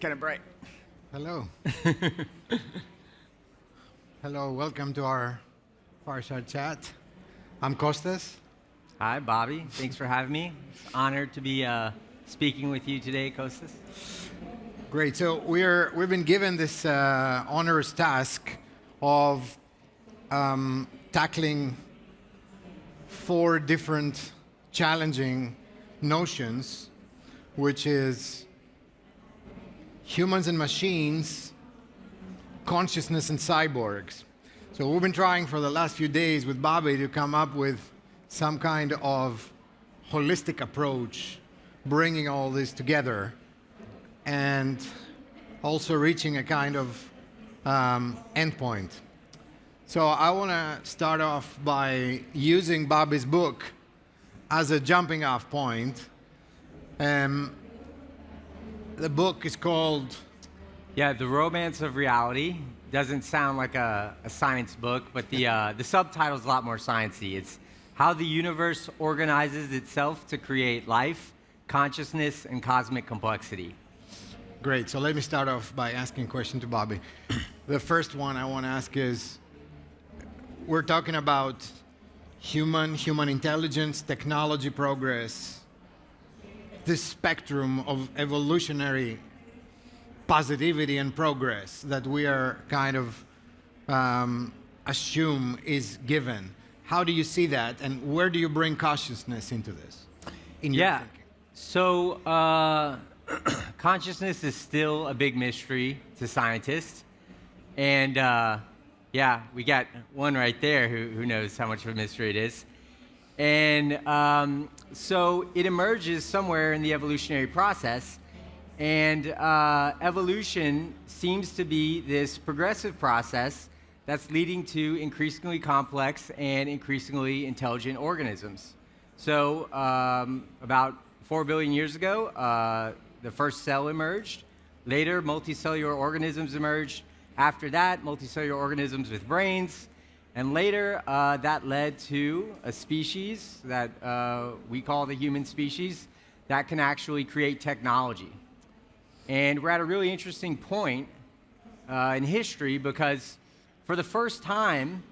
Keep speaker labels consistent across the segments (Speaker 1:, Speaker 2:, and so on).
Speaker 1: kind of bright.
Speaker 2: Hello. Hello, welcome to our Fireside chat. I'm Kostas.
Speaker 1: Hi, Bobby. Thanks for having me. It's honored to be speaking with you today, Kostas.
Speaker 2: Great. So we've been given this onerous task of tackling 4 different challenging notions, which is humans and machines, consciousness and cyborgs. So we've been trying for the last few days with Bobby to come up with some kind of holistic approach, bringing all this together and also reaching a kind of endpoint. So I want to start off by using Bobby's book as a jumping off point. The book is called...
Speaker 1: Yeah, The Romance of Reality. Doesn't sound like a science book, but the subtitle is a lot more sciencey. It's How the Universe Organizes Itself to Create Life, Consciousness, and Cosmic Complexity.
Speaker 2: Great. So let me start off by asking a question to Bobby. The first one I want to ask is, we're talking about human intelligence, technology progress, this spectrum of evolutionary positivity and progress that we are kind of assume is given. How do you see that, and where do you bring consciousness into this, in your thinking?
Speaker 1: So consciousness is still a big mystery to scientists, and we got one right there who knows how much of a mystery it is. And so it emerges somewhere in the evolutionary process, and evolution seems to be this progressive process that's leading to increasingly complex and increasingly intelligent organisms. So about 4 billion years ago, the first cell emerged. Later, multicellular organisms emerged. After that, multicellular organisms with brains. And later, that led to a species that we call the human species that can actually create technology. And we're at a really interesting point in history because for the first time,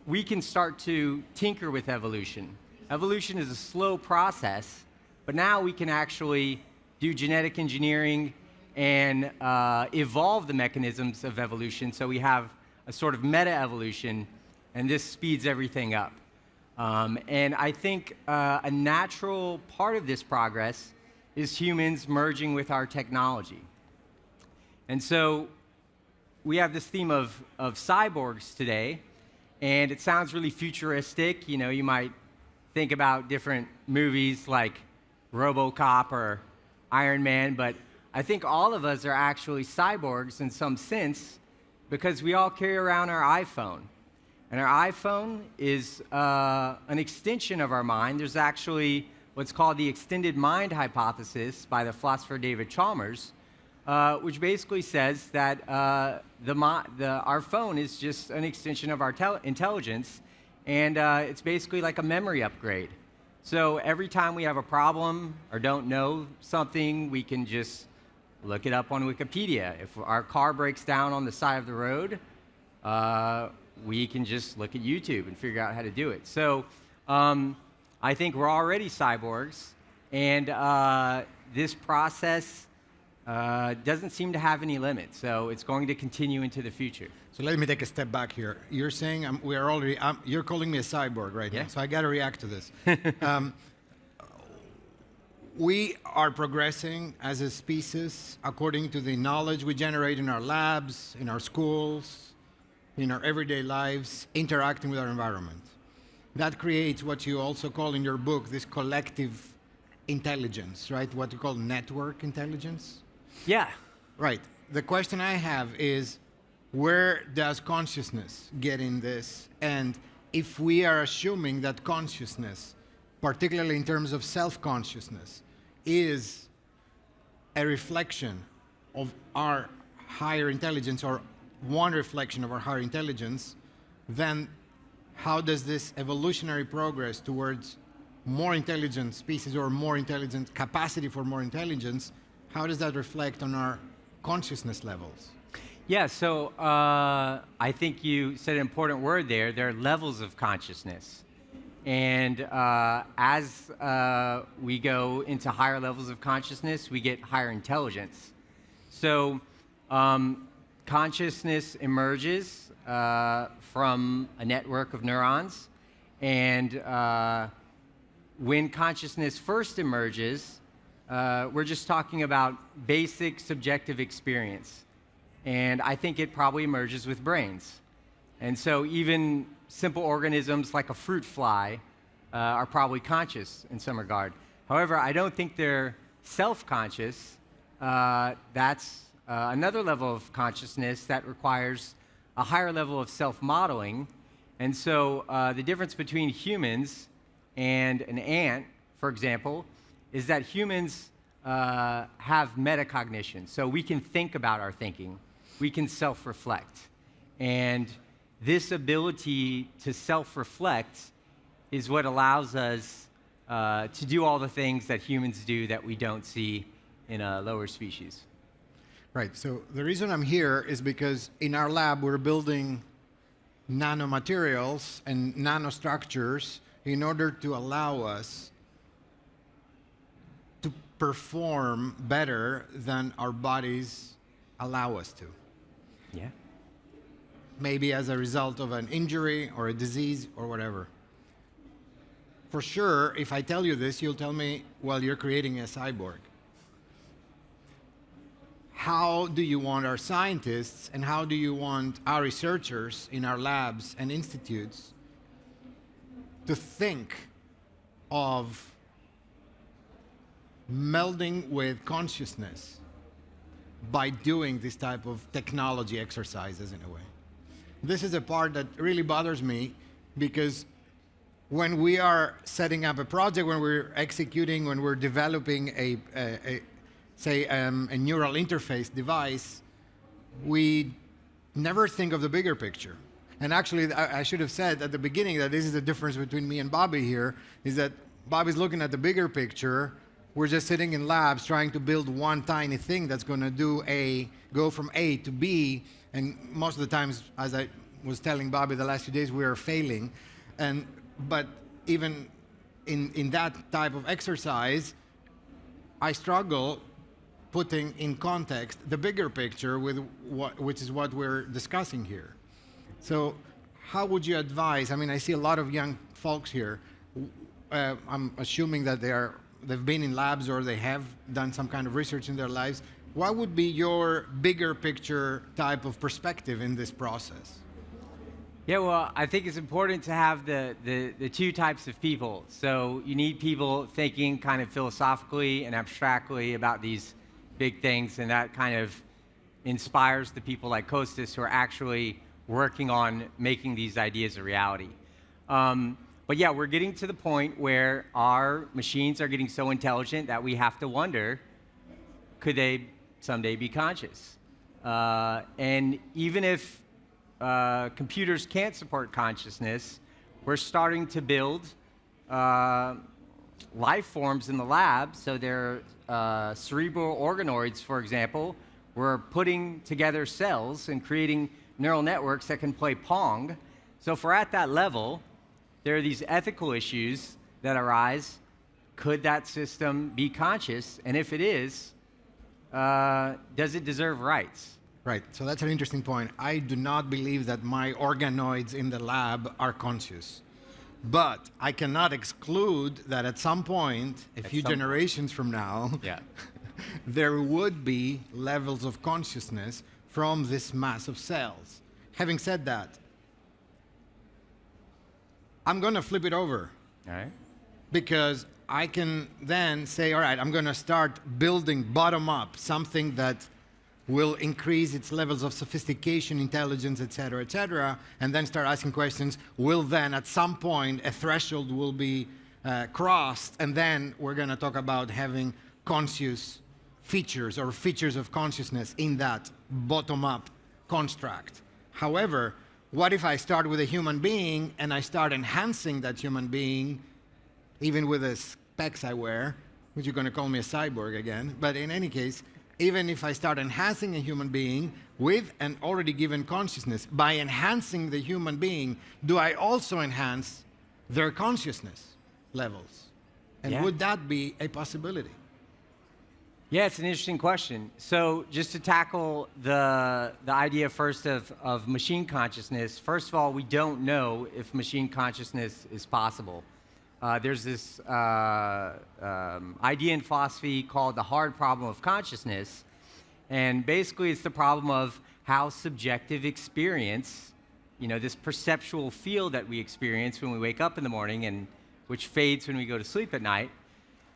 Speaker 1: we can start to tinker with evolution. Evolution is a slow process, but now we can actually do genetic engineering and evolve the mechanisms of evolution so we have a sort of meta-evolution, and this speeds everything up. And I think a natural part of this progress is humans merging with our technology. And so we have this theme of cyborgs today, and it sounds really futuristic. You know, you might think about different movies like RoboCop or Iron Man, but I think all of us are actually cyborgs in some sense because we all carry around our iPhone. And our iPhone is an extension of our mind. There's actually what's called the extended mind hypothesis by the philosopher David Chalmers, which basically says that our phone is just an extension of our intelligence, and it's basically like a memory upgrade. So every time we have a problem or don't know something, we can just look it up on Wikipedia. If our car breaks down on the side of the road, we can just look at YouTube and figure out how to do it. So I think we're already cyborgs, and this process doesn't seem to have any limits. So it's going to continue into the future.
Speaker 2: So let me take a step back here. You're saying you're calling me a cyborg right now, so I got to react to this. We are progressing as a species according to the knowledge we generate in our labs, in our schools, in our everyday lives, interacting with our environment. That creates what you also call in your book this collective intelligence, right? What you call network intelligence?
Speaker 1: Yeah.
Speaker 2: Right. The question I have is, where does consciousness get in this? And if we are assuming that consciousness, particularly in terms of self-consciousness, is a reflection of our higher intelligence, or one reflection of our higher intelligence, then how does this evolutionary progress towards more intelligent species or more intelligent capacity for more intelligence how does that reflect on our consciousness levels?
Speaker 1: Yeah, so I think you said an important word there. There are levels of consciousness. And as we go into higher levels of consciousness, we get higher intelligence. So consciousness emerges from a network of neurons. And when consciousness first emerges, we're just talking about basic subjective experience. And I think it probably emerges with brains. And so even simple organisms like a fruit fly are probably conscious in some regard. However, I don't think they're self-conscious. That's another level of consciousness that requires a higher level of self-modeling. And so the difference between humans and an ant, for example, is that humans have metacognition. So we can think about our thinking. We can self-reflect. And this ability to self-reflect is what allows us to do all the things that humans do that we don't see in a lower species.
Speaker 2: Right, so the reason I'm here is because in our lab we're building nanomaterials and nanostructures in order to allow us to perform better than our bodies allow us to.
Speaker 1: Yeah.
Speaker 2: Maybe as a result of an injury or a disease or whatever. For sure, if I tell you this, you'll tell me, well, you're creating a cyborg. How do you want our scientists and how do you want our researchers in our labs and institutes to think of melding with consciousness by doing this type of technology exercises in a way? This is a part that really bothers me because when we are setting up a project, when we're executing, when we're developing a neural interface device, we never think of the bigger picture. And actually, I should have said at the beginning that this is the difference between me and Bobby here, is that Bobby's looking at the bigger picture. We're just sitting in labs trying to build one tiny thing that's going to go from A to B. And most of the times, as I was telling Bobby the last few days, we are failing. But even in that type of exercise, I struggle putting in context the bigger picture with which is what we're discussing here. So how would you advise? I mean, I see a lot of young folks here. I'm assuming that they've been in labs or they have done some kind of research in their lives. What would be your bigger picture type of perspective in this process?
Speaker 1: Yeah, well, I think it's important to have the two types of people. So you need people thinking kind of philosophically and abstractly about these big things, and that kind of inspires the people like Kostas who are actually working on making these ideas a reality. But yeah, we're getting to the point where our machines are getting so intelligent that we have to wonder, could they someday be conscious? And even if computers can't support consciousness, we're starting to build life forms in the lab. So they're cerebral organoids, for example. We're putting together cells and creating neural networks that can play Pong. So if we're at that level, there are these ethical issues that arise. Could that system be conscious? And if it is, does it deserve rights?
Speaker 2: Right, so that's an interesting point. I do not believe that my organoids in the lab are conscious. But I cannot exclude that at some point, a few generations from now, there would be levels of consciousness from this mass of cells. Having said that, I'm going to flip it over.
Speaker 1: All right.
Speaker 2: Because I can then say, all right, I'm going to start building bottom up something that will increase its levels of sophistication, intelligence, et cetera, and then start asking questions. Will then, at some point, a threshold will be crossed, and then we're going to talk about having conscious features or features of consciousness in that bottom-up construct. However, what if I start with a human being and I start enhancing that human being, even with the specs I wear, which you're going to call me a cyborg again, but in any case, even if I start enhancing a human being with an already given consciousness, by enhancing the human being, do I also enhance their consciousness levels? And
Speaker 1: Yeah.
Speaker 2: would that be a possibility?
Speaker 1: Yeah, it's an interesting question. So just to tackle the idea first of machine consciousness, first of all, we don't know if machine consciousness is possible. There's this idea in philosophy called the hard problem of consciousness. And basically it's the problem of how subjective experience, this perceptual field that we experience when we wake up in the morning and which fades when we go to sleep at night,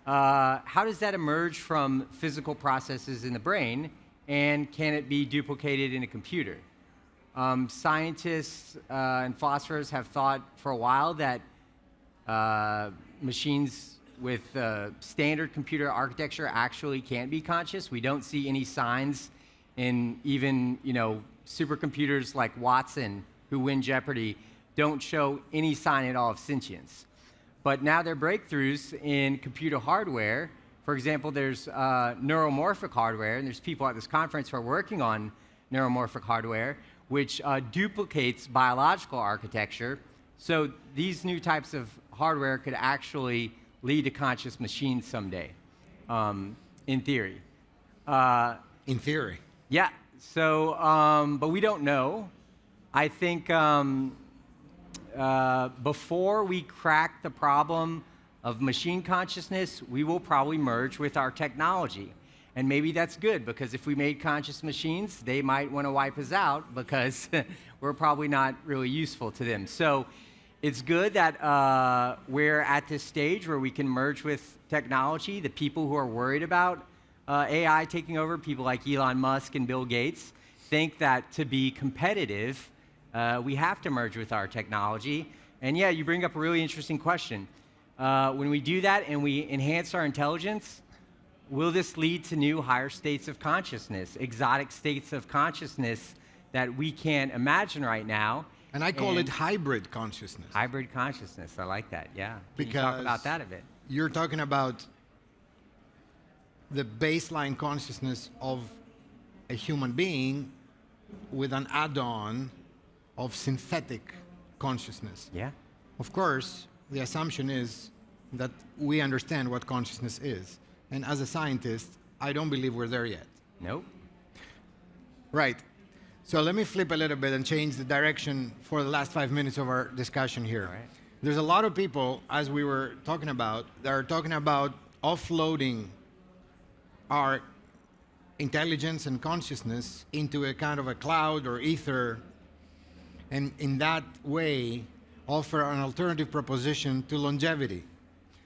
Speaker 1: how does that emerge from physical processes in the brain, and can it be duplicated in a computer? Scientists and philosophers have thought for a while that machines with standard computer architecture actually can't be conscious. We don't see any signs in even supercomputers like Watson, who win Jeopardy, don't show any sign at all of sentience. But now there are breakthroughs in computer hardware. For example, there's neuromorphic hardware, and there's people at this conference who are working on neuromorphic hardware, which duplicates biological architecture. So these new types of hardware could actually lead to conscious machines someday, in theory.
Speaker 2: In theory.
Speaker 1: Yeah. So, but we don't know. I think before we crack the problem of machine consciousness, we will probably merge with our technology. And maybe that's good, because if we made conscious machines, they might want to wipe us out because we're probably not really useful to them. So it's good that we're at this stage where we can merge with technology. The people who are worried about AI taking over, people like Elon Musk and Bill Gates, think that to be competitive, we have to merge with our technology. And yeah, you bring up a really interesting question. When we do that and we enhance our intelligence, will this lead to new higher states of consciousness, exotic states of consciousness that we can't imagine right now?
Speaker 2: And I call it hybrid consciousness.
Speaker 1: Hybrid consciousness, I like that, yeah. Can
Speaker 2: Because
Speaker 1: you talk about that a bit?
Speaker 2: You're talking about the baseline consciousness of a human being with an add-on of synthetic consciousness.
Speaker 1: Yeah.
Speaker 2: Of course, the assumption is that we understand what consciousness is. And as a scientist, I don't believe we're there yet.
Speaker 1: Nope.
Speaker 2: Right. So let me flip a little bit and change the direction for the last 5 minutes of our discussion here.
Speaker 1: All right.
Speaker 2: There's a lot of people, as we were talking about, that are talking about offloading our intelligence and consciousness into a kind of a cloud or ether, and in that way offer an alternative proposition to longevity.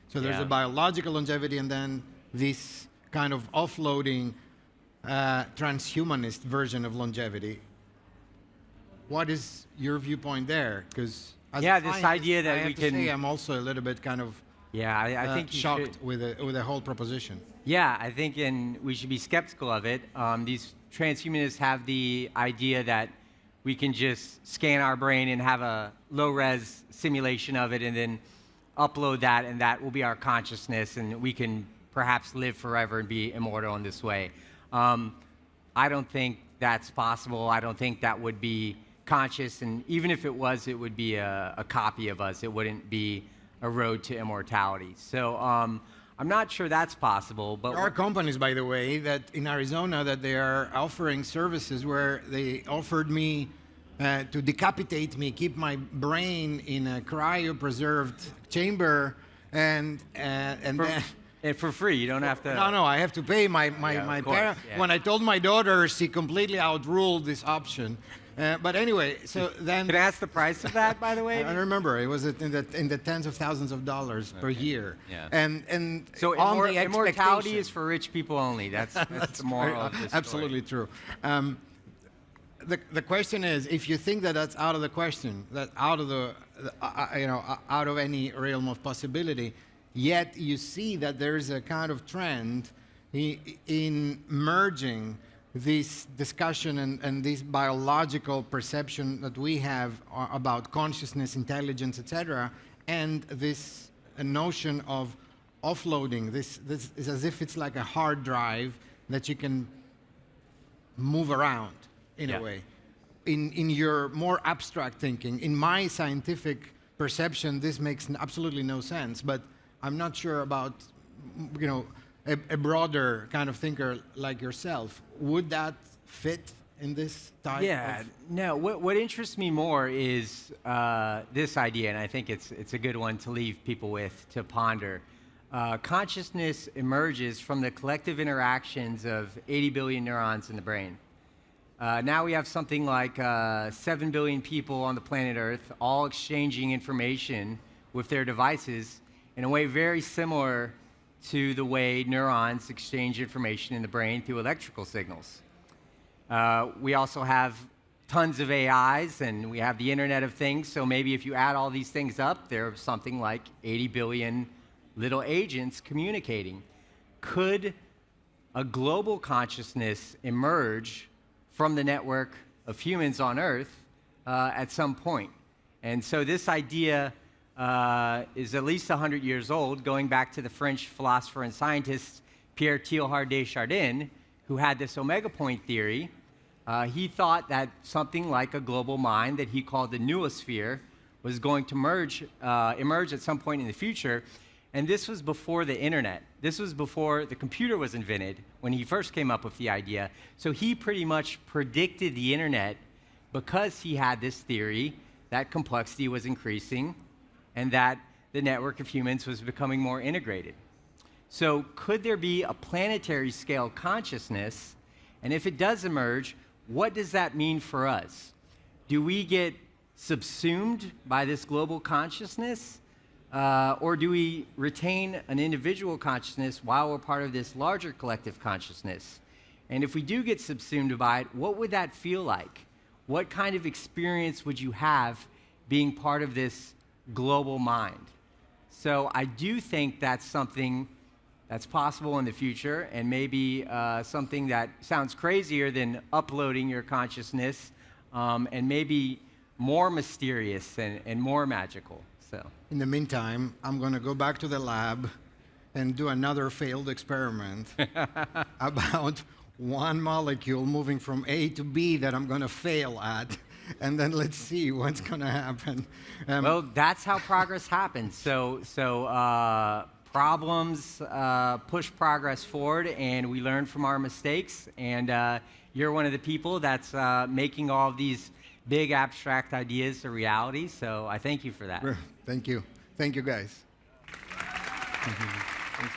Speaker 2: So there's
Speaker 1: Yeah.
Speaker 2: a biological longevity, and then this kind of offloading transhumanist version of longevity. What is your viewpoint there? Because
Speaker 1: Yeah, this idea that
Speaker 2: I
Speaker 1: we
Speaker 2: have to
Speaker 1: can-
Speaker 2: say I'm also a little bit kind of
Speaker 1: Yeah, I think you
Speaker 2: shocked
Speaker 1: should.
Speaker 2: with the whole proposition.
Speaker 1: Yeah, I think we should be skeptical of it. These transhumanists have the idea that we can just scan our brain and have a low-res simulation of it and then upload that, and that will be our consciousness, and we can perhaps live forever and be immortal in this way. I don't think that's possible. I don't think that would be conscious, and even if it was, it would be a copy of us. It wouldn't be a road to immortality. So I'm not sure that's possible. But
Speaker 2: There are companies, by the way, that in Arizona that they are offering services where they offered me to decapitate me, keep my brain in a cryopreserved chamber, and then.
Speaker 1: and for free, you don't have to.
Speaker 2: No, I have to pay my
Speaker 1: of course,
Speaker 2: parents.
Speaker 1: yeah.
Speaker 2: When I told my daughter, she completely outruled this option. But anyway, so then
Speaker 1: Can I ask the price of that, by the way?
Speaker 2: I remember it was in the tens of thousands of dollars per year.
Speaker 1: Yeah.
Speaker 2: And
Speaker 1: So
Speaker 2: on the
Speaker 1: immortality
Speaker 2: expectation-
Speaker 1: is for rich people only. That's the moral of this story.
Speaker 2: absolutely true. The question is, if you think that that's out of the question, that out of any realm of possibility, yet you see that there's a kind of trend in merging this discussion and this biological perception that we have about consciousness, intelligence, etc., and this notion of offloading. This is as if it's like a hard drive that you can move around in a way. In your more abstract thinking, in my scientific perception, this makes absolutely no sense. But I'm not sure about, a broader kind of thinker like yourself. Would that fit in this type?
Speaker 1: Yeah. No. What interests me more is this idea, and I think it's a good one to leave people with to ponder. Consciousness emerges from the collective interactions of 80 billion neurons in the brain. Now we have something like 7 billion people on the planet Earth, all exchanging information with their devices in a way very similar to the way neurons exchange information in the brain through electrical signals. We also have tons of AIs, and we have the Internet of Things, so maybe if you add all these things up, there's something like 80 billion little agents communicating. Could a global consciousness emerge from the network of humans on Earth at some point? And so this idea is at least 100 years old, going back to the French philosopher and scientist Pierre Teilhard de Chardin, who had this omega point theory. He thought that something like a global mind that he called the noosphere was going to emerge at some point in the future. And this was before the internet. This was before the computer was invented, when he first came up with the idea. So he pretty much predicted the internet because he had this theory that complexity was increasing and that the network of humans was becoming more integrated. So could there be a planetary scale consciousness? And if it does emerge, what does that mean for us? Do we get subsumed by this global consciousness? Or do we retain an individual consciousness while we're part of this larger collective consciousness? And if we do get subsumed by it, what would that feel like? What kind of experience would you have being part of this global mind? So I do think that's something that's possible in the future, and maybe something that sounds crazier than uploading your consciousness, and maybe more mysterious and more magical. So.
Speaker 2: In the meantime, I'm going to go back to the lab and do another failed experiment about one molecule moving from A to B that I'm going to fail at, and then let's see what's going to happen.
Speaker 1: Well, that's how progress happens. So problems push progress forward, and we learn from our mistakes. And you're one of the people that's making all of these big abstract ideas a reality. So I thank you for that.
Speaker 2: Thank you. Thank you, guys.
Speaker 1: Thanks,